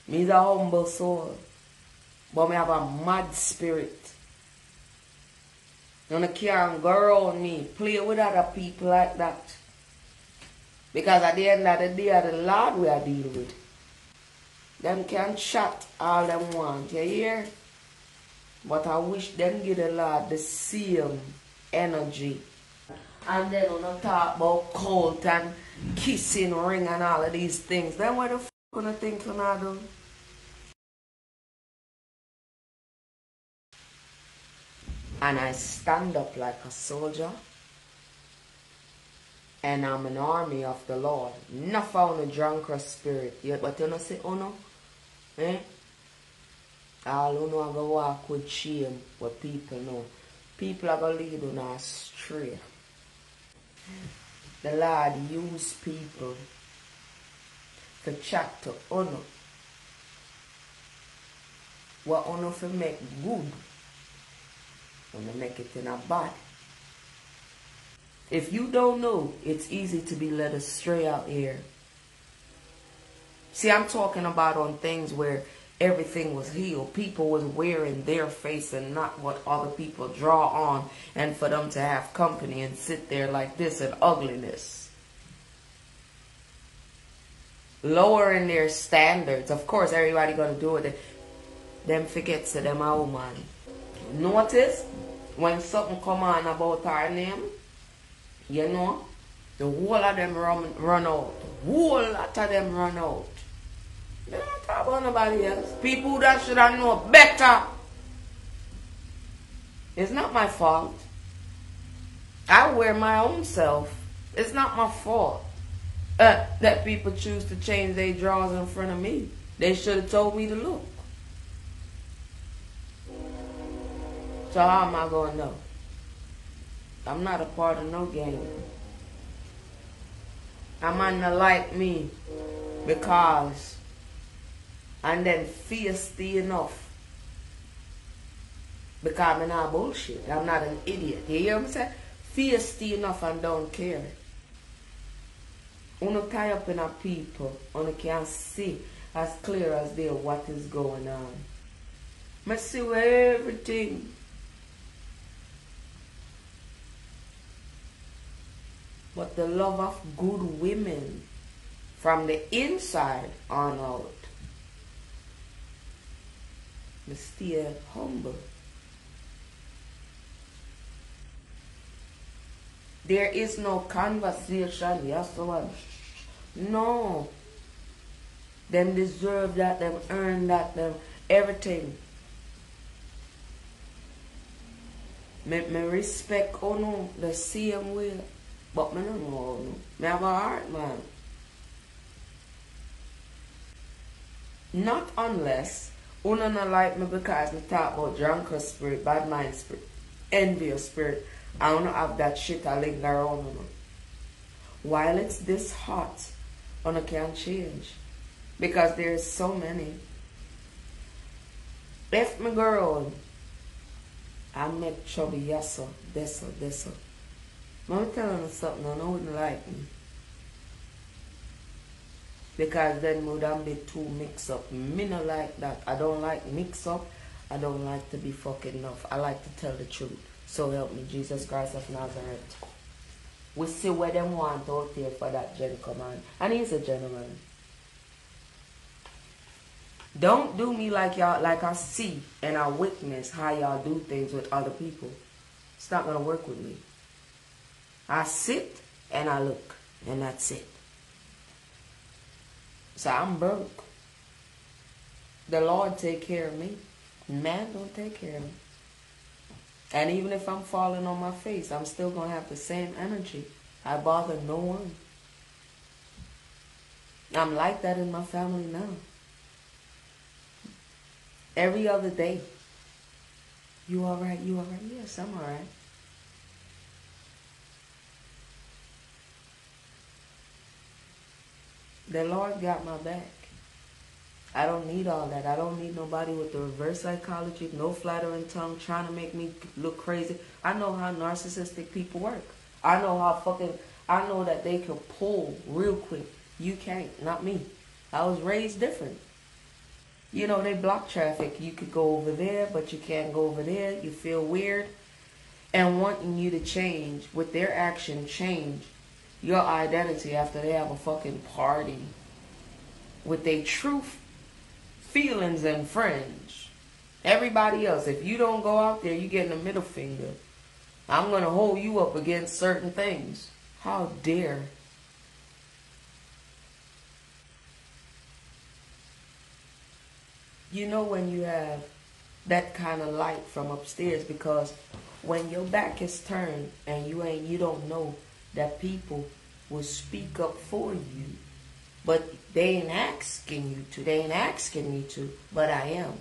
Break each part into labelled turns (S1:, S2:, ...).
S1: Me's a humble soul. But me have a mad spirit. You can't go around me, play with other people like that. Because at the end of the day, the Lord we are dealing with. Them can chat all them want, you hear? But I wish them give the Lord the same energy. And then when I talk about cult and kissing ring and all of these things, then what the f*** gonna think you not do? And I stand up like a soldier. And I'm an army of the Lord. Not found a Jancrow spirit yet. But you know say, oh no? Eh? All you know are going to walk with shame. What people know. People are going to lead you astray. The Lord use people to chat to honor. What honor for make good. Honor make it in a bad. If you don't know, it's easy to be led astray out here. See, I'm talking about on things where everything was healed. People was wearing their face and not what other people draw on. And for them to have company and sit there like this in ugliness. Lowering their standards. Of course, everybody going to do it. Them forgets to them old man. Notice, when something come on about our name, you know, the whole of them run out. The whole lot of them run out. They don't talk about nobody else. People that should have known better. It's not my fault. I wear my own self. It's not my fault that people choose to change their drawers in front of me. They should have told me to look. So how am I going to know? I'm not a part of no game. A man not like me because and then feisty enough because I'm not bullshit. I'm not an idiot. You hear what I'm saying? Feisty enough and don't care. Uno tie up in a people, uno can see as clear as day what is going on. I see everything. But the love of good women from the inside on out. But stay humble. There is no conversation. Yes, so no. Them deserve that, them earn that, them everything. Me respect oh no the same way. But I don't know. I have a heart, man. Not unless you don't like me because I talk about Jancrow spirit, bad mind spirit, envious spirit. I don't have that shit I linger around me. While it's this hot, I can't change. Because there's so many. If my girl, I make chubby yasso, this. I'm telling you something, I wouldn't like me. Because then would I be too mixed up. Me not like that. I don't like mix up. I don't like to be fucking enough. I like to tell the truth. So help me, Jesus Christ of Nazareth. We see where them want out there for that gentleman. And he's a gentleman. Don't do me like y'all, like I see and I witness how y'all do things with other people. It's not going to work with me. I sit and I look, and that's it. So I'm broke. The Lord take care of me. Man don't take care of me. And even if I'm falling on my face, I'm still going to have the same energy. I bother no one. I'm like that in my family now. Every other day. You all right? You all right? Yes, I'm all right. The Lord got my back. I don't need all that. I don't need nobody with the reverse psychology, no flattering tongue, trying to make me look crazy. I know how narcissistic people work. I know that they can pull real quick. You can't, not me. I was raised different. You know, they block traffic. You could go over there, but you can't go over there. You feel weird. And wanting you to change, with their action, change your identity after they have a fucking party with their true feelings and friends. Everybody else, if you don't go out there, you getting a middle finger. I'm going to hold you up against certain things. How dare. You know when you have that kind of light from upstairs, because when your back is turned and you don't know that people will speak up for you, but they ain't asking you to. They ain't asking me to, but I am.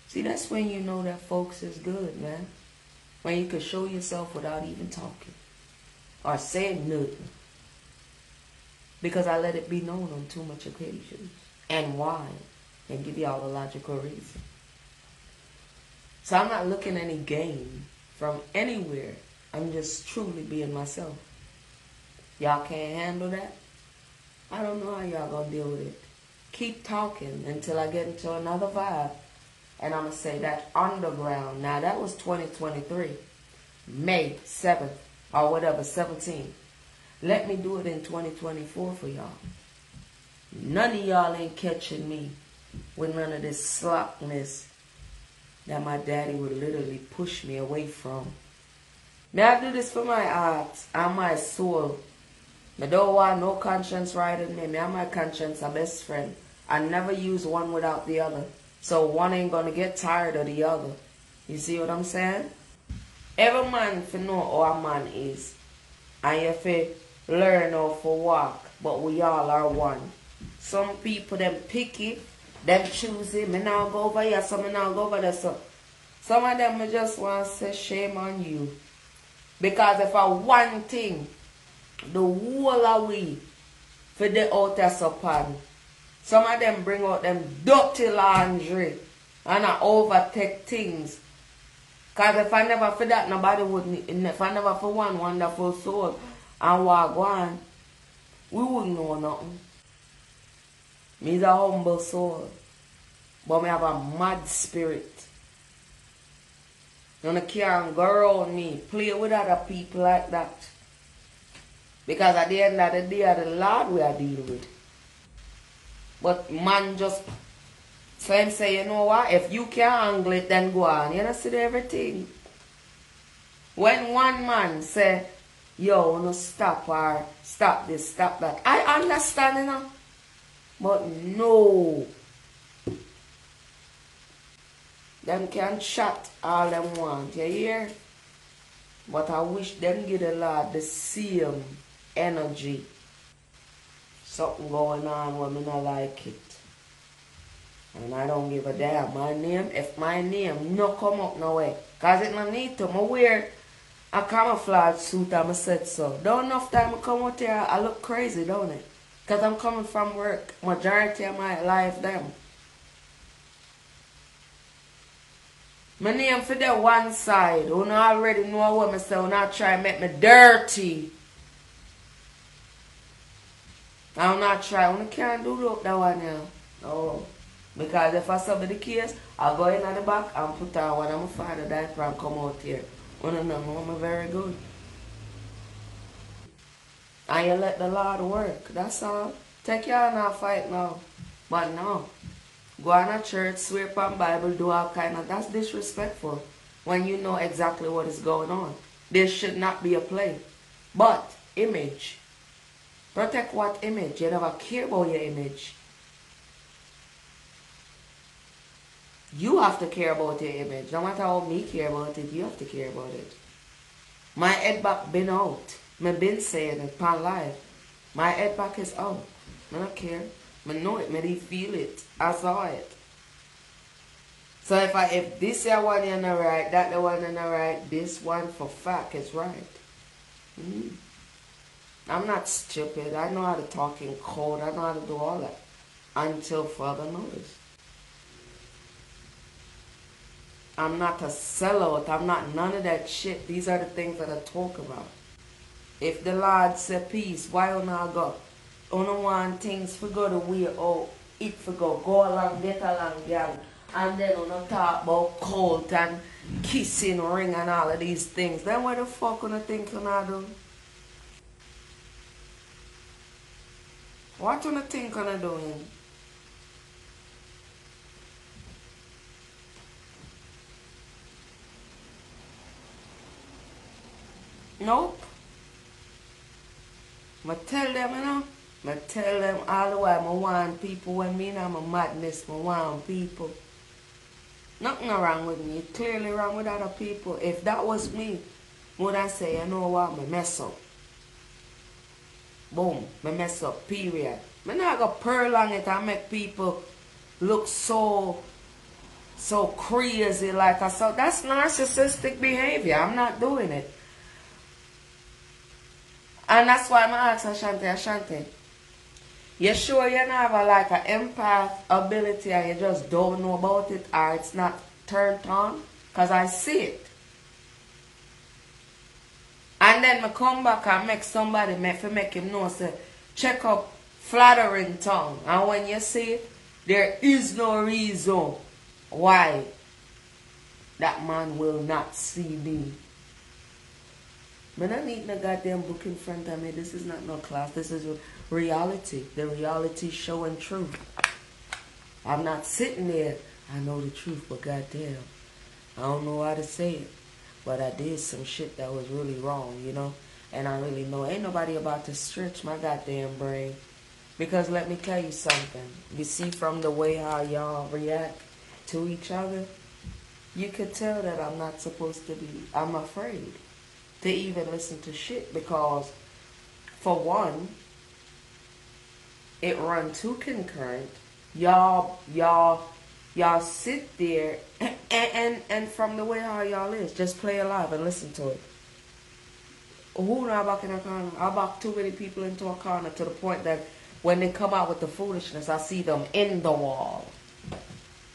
S1: See, that's when you know that folks is good, man. When you can show yourself without even talking or saying nothing. Because I let it be known on too much occasions. And why? And give y'all a logical reason. So I'm not looking any gain from anywhere. I'm just truly being myself. Y'all can't handle that? I don't know how y'all gonna deal with it. Keep talking until I get into another vibe. And I'm gonna say that underground. Now that was 2023. May 7th or whatever, 17th. Let me do it in 2024 for y'all. None of y'all ain't catching me with none of this slackness that my daddy would literally push me away from. May I do this for my heart and my soul. I don't want no conscience riding me. Me and my conscience are best friend. I never use one without the other. So one ain't gonna get tired of the other. You see what I'm saying? Every man for know how a man is. And you fi learn how to walk. But we all are one. Some people them picky. Them choosy. Me now go over here. Some me now go over there. So some of them me just want to say shame on you. Because if I one thing, the whole of we for the outer upon. Some of them bring out them dirty laundry and I overtake things. Because if I never for that, nobody wouldn't. If I never for one wonderful soul and walk one, we wouldn't know nothing. Me's a humble soul. But me have a mad spirit. You can't go around me, play with other people like that. Because at the end of the day, the Lord we are dealing with. But man just say, you know what, if you can't handle it, then go on. You know, see everything. When one man say, yo, no stop or stop this, stop that. I understand, you know. But no. Them can chat all them want, you hear? But I wish them give the Lord the same energy. Something going on where me not like it. And I don't give a damn. My name, if my name no come up no way. Because it no need to. I wear a camouflage suit and I said so. Don't enough time I come out here, I look crazy, don't it? Because I'm coming from work. Majority of my life, them. My name for the one side. You know already know what I say. You not try to make me dirty. I'm not trying. I can't do that one now. No. Because if I sub the case, I'll go in at the back and put on one of my father diaper and come out here. You know, I'm very good. And you let the Lord work. That's all. Take your hand and fight now. But no. Go on a church, swear upon Bible, do all kind of... That's disrespectful. When you know exactly what is going on. This should not be a play. But, image. Protect what image? You never care about your image. You have to care about your image. No matter how me care about it, you have to care about it. My head back been out. Me been saying it pan live. My head back is out. I don't care. I know it. I feel it. I saw it. So if this one is not right, that the one is not right, this one for fact is right. I'm not stupid. I know how to talk in code. I know how to do all that. Until further notice. I'm not a sellout. I'm not none of that shit. These are the things that I talk about. If the Lord say peace, why you not go? You don't want things to go the way out. it for go along, get along, girl. And then when I talk about cult and kissing ring and all of these things, then what the fuck you think you do? What you think you doing? Nope. I tell them, you know. I tell them all the way, I want people when me know my madness, I want people. Nothing wrong with me. It's clearly wrong with other people. If that was me, would I say, you know what, I mess up. Boom, I mess up, period. I not go prolong it and make people look so crazy like I saw. That's narcissistic behavior. I'm not doing it. And that's why I'm asking Ashanti, you sure you don't have like an empath ability and you just don't know about it or it's not turned on? Because I see it. And then I come back and make somebody make him know, say, check up flattering tongue. And when you see it, there is no reason why that man will not see me. I don't need no goddamn book in front of me. This is not no class. This is reality. The reality showing truth. I'm not sitting there. I know the truth, but goddamn, I don't know how to say it. But I did some shit that was really wrong, you know? And I really know ain't nobody about to stretch my goddamn brain. Because let me tell you something. You see from the way how y'all react to each other, you could tell that I'm not supposed to be. I'm afraid to even listen to shit because, for one, it run too concurrent. Y'all sit there and from the way how y'all is, just play alive and listen to it. Who not back in a corner? I back too many people into a corner to the point that when they come out with the foolishness, I see them in the wall.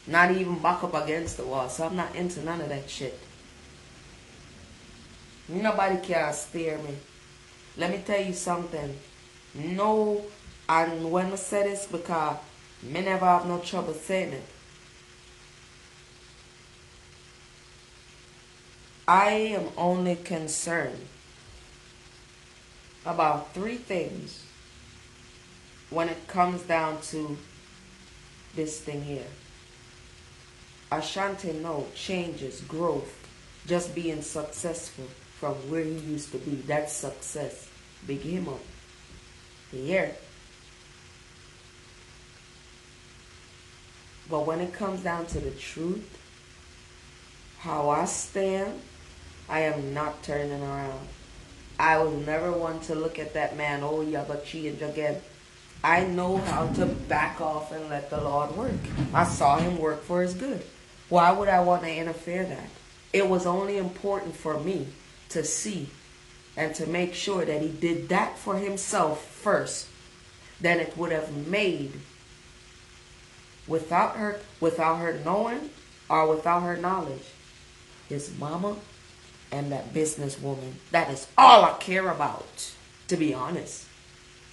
S1: Not even back up against the wall. So I'm not into none of that shit. Nobody can steer me. Let me tell you something. No, and when I say this, because me never have no trouble saying it. I am only concerned about 3 things when it comes down to this thing here. Ashanti know changes, growth, just being successful from where he used to be. That's success. Big him up. Yeah. But when it comes down to the truth, how I stand, I am not turning around. I will never want to look at that man, oh, you got change again. I know how to back off and let the Lord work. I saw him work for his good. Why would I want to interfere that? It was only important for me to see and to make sure that he did that for himself first. Then it would have made, without her knowing or without her knowledge, his mama and that businesswoman. That is all I care about, to be honest.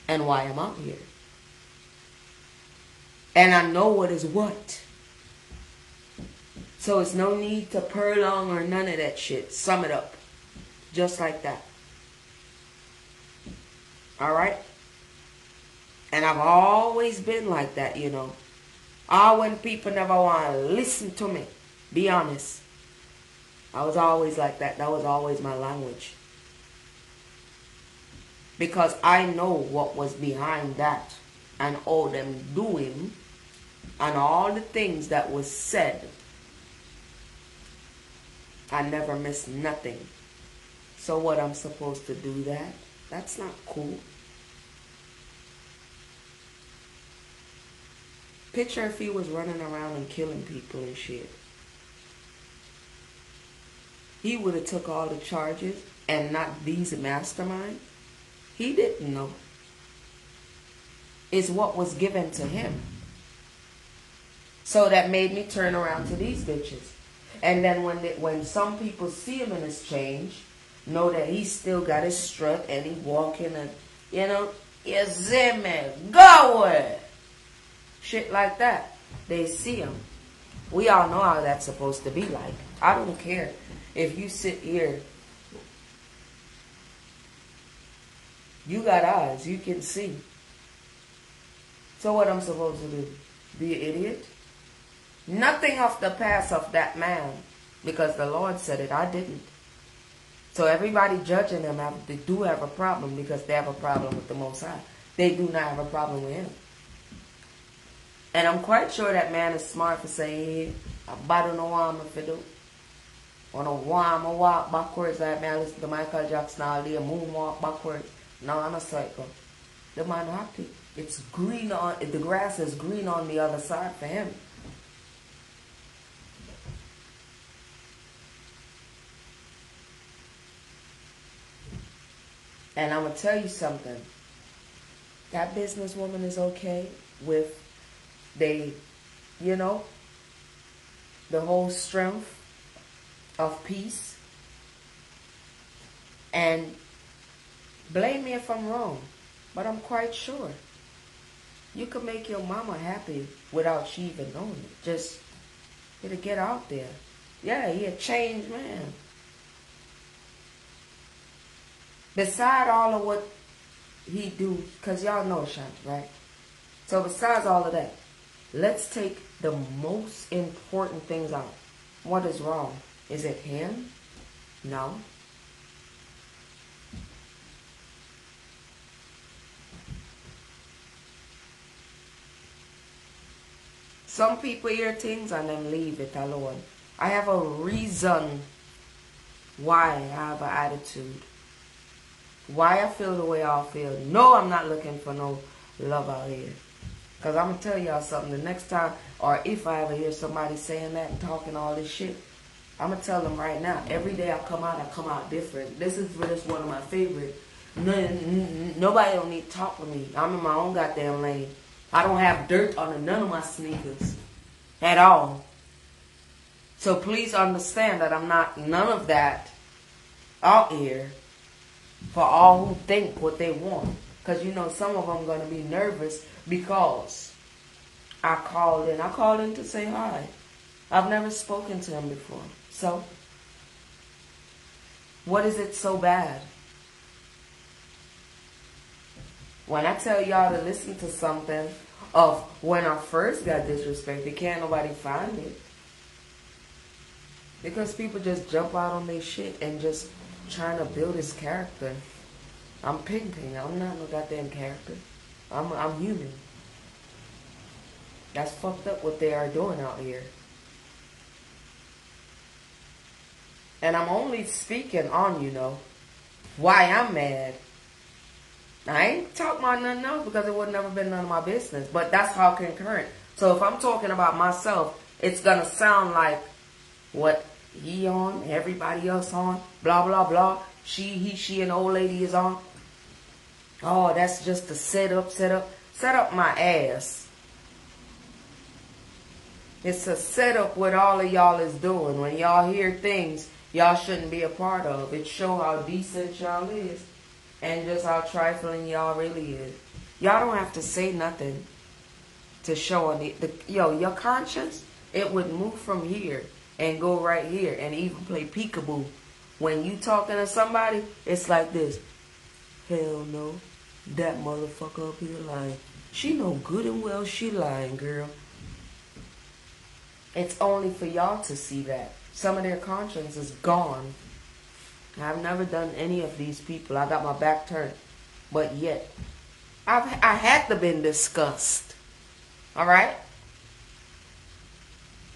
S1: And why I'm out here. And I know what is what. So it's no need to prolong or none of that shit. Sum it up. Just like that. Alright? And I've always been like that, you know. When people never want to listen to me. Be honest. I was always like that. That was always my language. Because I know what was behind that. And all them doing. And all the things that was said. I never missed nothing. So what, I'm supposed to do that? That's not cool. Picture if he was running around and killing people and shit. He would have took all the charges and not these masterminds. He didn't know. It's what was given to him. So that made me turn around to these bitches. And then when some people see him in his change, know that he still got his strut and he walking and, you know, you see me, go away. shit like that. They see them. We all know how that's supposed to be like. I don't care if you sit here. You got eyes. You can see. So what I'm supposed to do? Be an idiot? Nothing of the past of that man. Because the Lord said it. I didn't. So everybody judging them, they do have a problem because they have a problem with the Most High. They do not have a problem with him. And I'm quite sure that man is smart for saying, I don't know what I'm going to do. I don't want to walk backwards like me. I listen to Michael Jackson all day, moonwalk backwards. No, I'm a psycho. The man happy. It's green on, the grass is green on the other side for him. And I'm going to tell you something. That businesswoman is okay with the whole strength of peace. And blame me if I'm wrong, but I'm quite sure you could make your mama happy without she even knowing it. Just it'll get out there. Yeah, he a changed man. Beside all of what he do, because y'all know Shanti, right? So besides all of that, let's take the most important things out. What is wrong? Is it him? No. Some people hear things and then leave it alone. I have a reason why I have an attitude. Why I feel the way I feel. No, I'm not looking for no love out here. Because I'm going to tell y'all something. The next time, or if I ever hear somebody saying that and talking all this shit, I'm going to tell them right now. Every day I come out different. This is one of my favorite. Nobody don't need to talk to me. I'm in my own goddamn lane. I don't have dirt on none of my sneakers. At all. So please understand that I'm not none of that out here for all who think what they want. Because you know some of them are going to be nervous because I called in. I called in to say hi. I've never spoken to him before. So, what is it so bad? When I tell y'all to listen to something of when I first got disrespected, can't nobody find it. Because people just jump out on their shit and just trying to build his character. I'm painting. I'm not no goddamn character. I'm human. That's fucked up what they are doing out here. And I'm only speaking on, why I'm mad. I ain't talking about nothing else because it would never been none of my business. But that's how concurrent. So if I'm talking about myself, it's going to sound like what he on, everybody else on, blah, blah, blah. She, and old lady is on. Oh, that's just a setup. Set up my ass. It's a setup what all of y'all is doing. When y'all hear things y'all shouldn't be a part of. It show how decent y'all is. And just how trifling y'all really is. Y'all don't have to say nothing to show your conscience. It would move from here and go right here and even play peekaboo. When you talking to somebody, it's like this. Hell no. That motherfucker up here lying. She know good and well she lying, girl. It's only for y'all to see that. Some of their conscience is gone. I've never done any of these people. I got my back turned. But yet, I had to been discussed. Alright?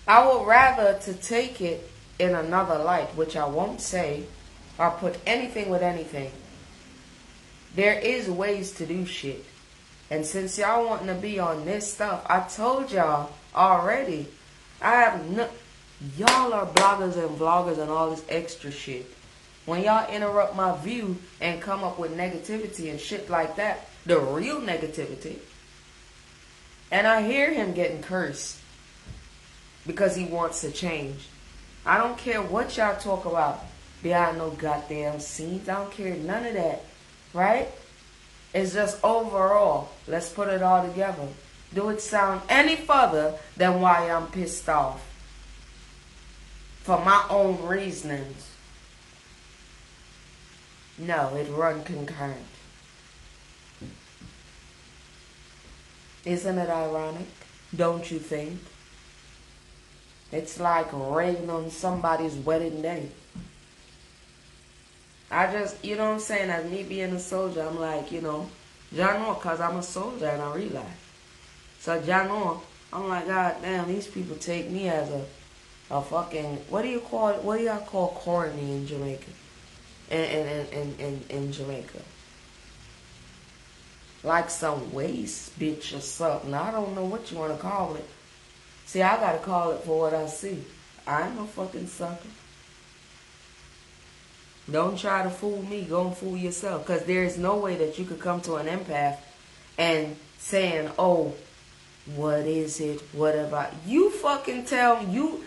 S1: I would rather to take it in another light, which I won't say, or put anything with anything. There is ways to do shit. And since y'all wanting to be on this stuff, I told y'all already, y'all are bloggers and vloggers and all this extra shit. When y'all interrupt my view and come up with negativity and shit like that, the real negativity, and I hear him getting cursed because he wants to change. I don't care what y'all talk about behind no goddamn scenes. I don't care none of that, right? It's just overall, let's put it all together. do it sound any further than why I'm pissed off. For my own reasonings. No, it run concurrent. Isn't it ironic? Don't you think? It's like rain on somebody's wedding day. I just, you know what I'm saying, as me being a soldier, I'm like, you know, Jancrow, because I'm a soldier and I realize. So Jancrow, I'm like, God damn, these people take me as a fucking, what do y'all call corny in Jamaica? In Jamaica. Like some waste bitch or something. I don't know what you want to call it. See, I gotta call it for what I see. I'm no fucking sucker. Don't try to fool me. Go and fool yourself. Because there is no way that you could come to an empath and saying, oh, what is it? What about? You fucking tell me. You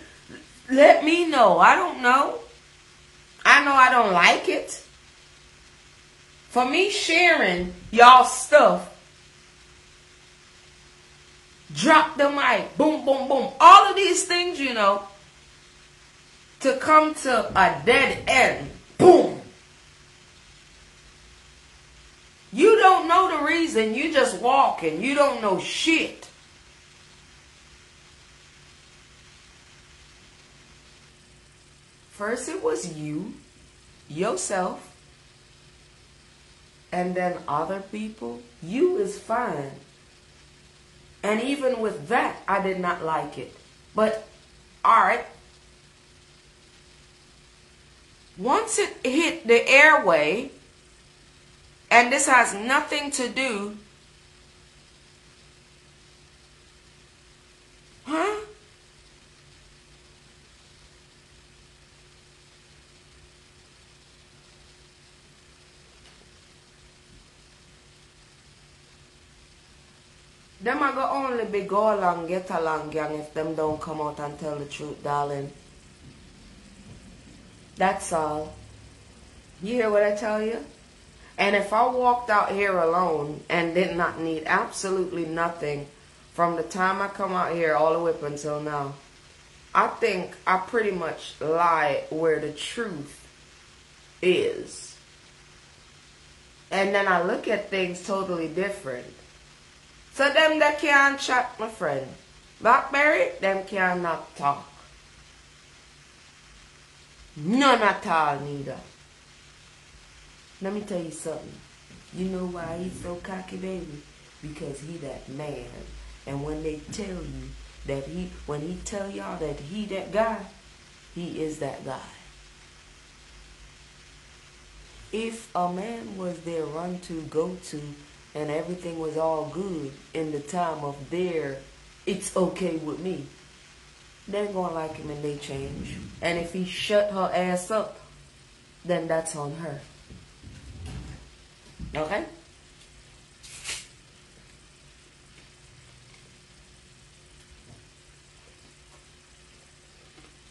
S1: let me know. I don't know. I know I don't like it. For me sharing y'all stuff, drop the mic, boom, boom, boom. All of these things, you know, to come to a dead end. Boom. You don't know the reason. You just walking. You don't know shit. First it was you, yourself, and then other people. You is fine. And even with that, I did not like it. But, alright. Once it hit the airway, and this has nothing to do, huh? Them are go only be go along, get along, gang, if them don't come out and tell the truth, darling. That's all. You hear what I tell you? And if I walked out here alone and did not need absolutely nothing from the time I come out here all the way up until now, I think I pretty much lie where the truth is. And then I look at things totally different. So them that can't chat, my friend. Blackberry, them cannot talk. None at all, neither. Let me tell you something. You know why he's so cocky, baby? Because he that man. And when they tell you that when he tell y'all that he that guy, he is that guy. If a man was their run to, go to, and everything was all good in the time of their, it's okay with me, they ain't gonna like him and they change. And if he shut her ass up, then that's on her. Okay?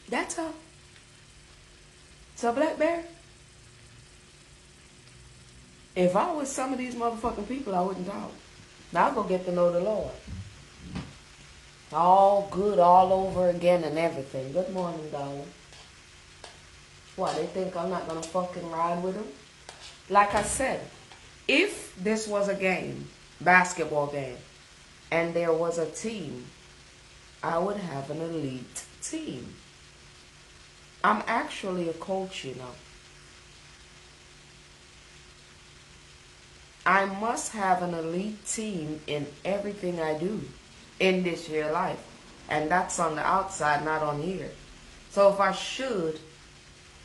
S1: That's all. So Black Bear, if I was some of these motherfucking people, I wouldn't talk. Now I'll go get to know the Lord. All good all over again and everything. Good morning, darling. What, they think I'm not going to fucking ride with them? Like I said, if this was a game, basketball game, and there was a team, I would have an elite team. I'm actually a coach, you know. I must have an elite team in everything I do in this here life. And that's on the outside, not on here. So if I should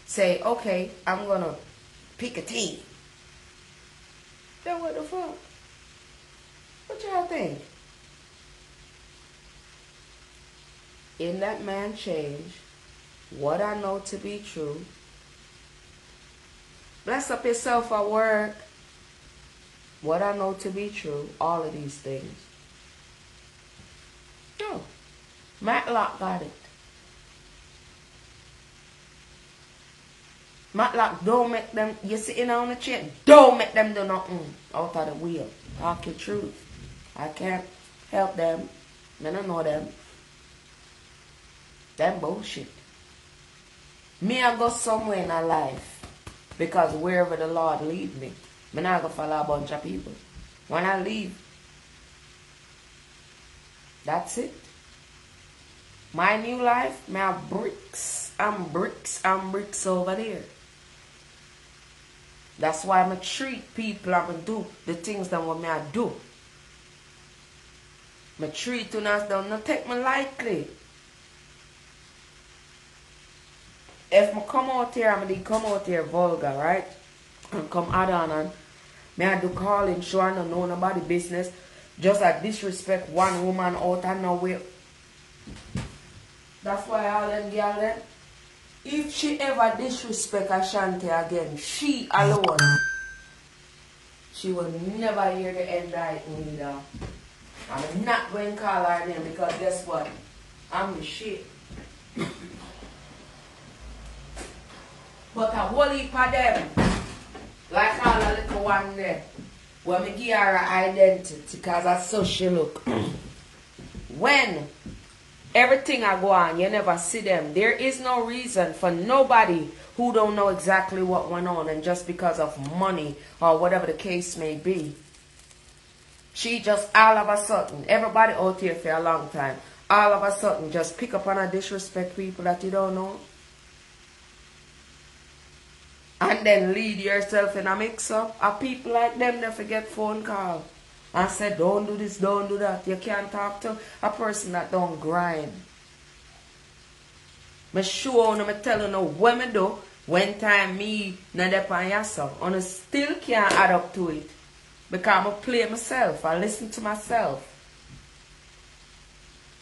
S1: say, okay, I'm going to pick a team, then what the fuck? What y'all think? In that man change, what I know to be true, bless up yourself at work, what I know to be true, all of these things. No. Matlock got it. Matlock, don't make them, you sitting on the chair, don't make them do nothing out of the wheel. Talk your truth. I can't help them. I don't know them. Them bullshit. Me, I go somewhere in my life because wherever the Lord lead me, I'm not going to follow a bunch of people. When I leave, that's it. My new life, me have bricks. I'm bricks over there. That's why I treat people, I do the things that what me I do. I treat us don't take me lightly. If I come out here, I'm going to come out here vulgar, right? And come add on and me I do calling, sure I don't know nobody business. Just like disrespect one woman out of nowhere. That's why all them girls them, if she ever disrespect Ashanti again, she alone, she will never hear the end right me down. I'm not going to call her name because guess what? I'm the shit. But a whole heap of them, like all the little one there, when me give her an identity because that's so she look. When everything I go on, you never see them. There is no reason for nobody who don't know exactly what went on and just because of money or whatever the case may be. She just all of a sudden, everybody out here for a long time, all of a sudden just pick up on a disrespect people that you don't know. And then lead yourself in a mix-up. A people like them, they forget phone call. And say, don't do this, don't do that. You can't talk to a person that don't grind. Me show you, me tell you now what me do when time me not depend on yourself. And I still can't add up to it. Because I play myself. I listen to myself.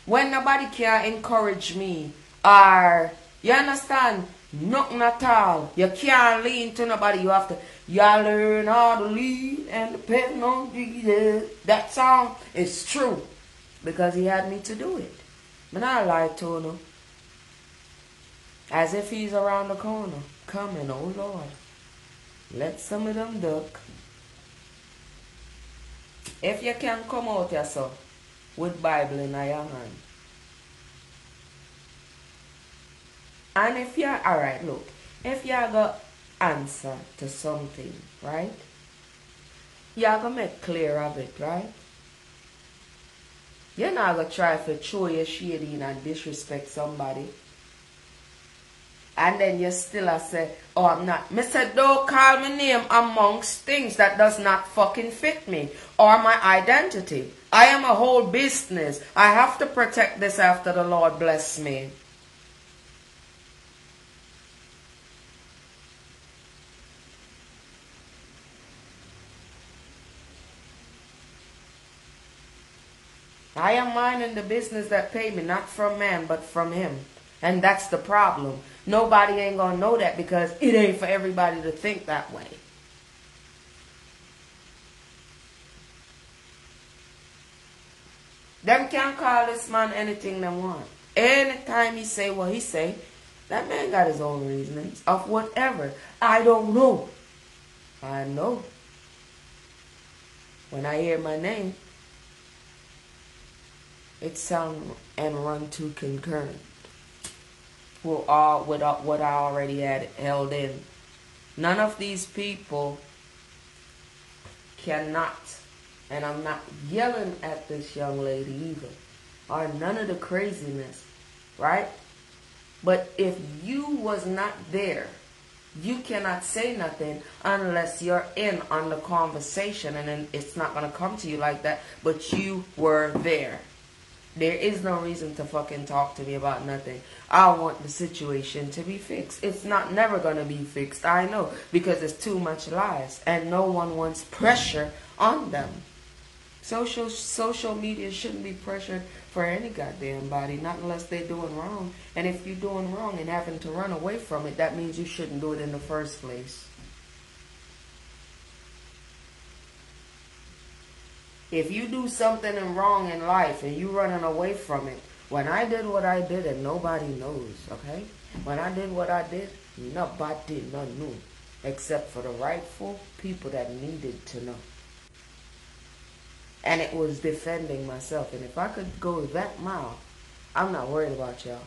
S1: When nobody can encourage me or, you understand, nothing at all. You can't lean to nobody. You have to, you learn how to lean and depend on Jesus. That song is true. Because he had me to do it. But I lie to him. As if he's around the corner. Coming, oh Lord. Let some of them duck. If you can come out yourself with Bible in your hand. And if you're, alright, look. If you got answer to something, right? You're going to make clear of it, right? You're not going to try to throw your shade in and disrespect somebody. And then you still say, oh, I'm not. Me said, don't call my name amongst things that does not fucking fit me or my identity. I am a whole business. I have to protect this after the Lord bless me. I am minding the business that pay me, not from man, but from him. And that's the problem. Nobody ain't gonna know that because it ain't for everybody to think that way. Them can't call this man anything they want. Anytime he say what he say, that man got his own reasonings of whatever. I don't know. I know. When I hear my name, it sound and run to concurrent. With what I already had held in. None of these people cannot, and I'm not yelling at this young lady either, or none of the craziness, right? But if you was not there, you cannot say nothing unless you're in on the conversation, and then it's not going to come to you like that, but you were there. There is no reason to fucking talk to me about nothing. I want the situation to be fixed. It's not never going to be fixed, I know, because there's too much lies, and no one wants pressure on them. Social media shouldn't be pressured for any goddamn body, not unless they're doing wrong. And if you're doing wrong and having to run away from it, that means you shouldn't do it in the first place. If you do something wrong in life and you running away from it, when I did what I did and nobody knows, okay? When I did what I did, nobody knew, except for the rightful people that needed to know. And it was defending myself. And if I could go that mile, I'm not worried about y'all.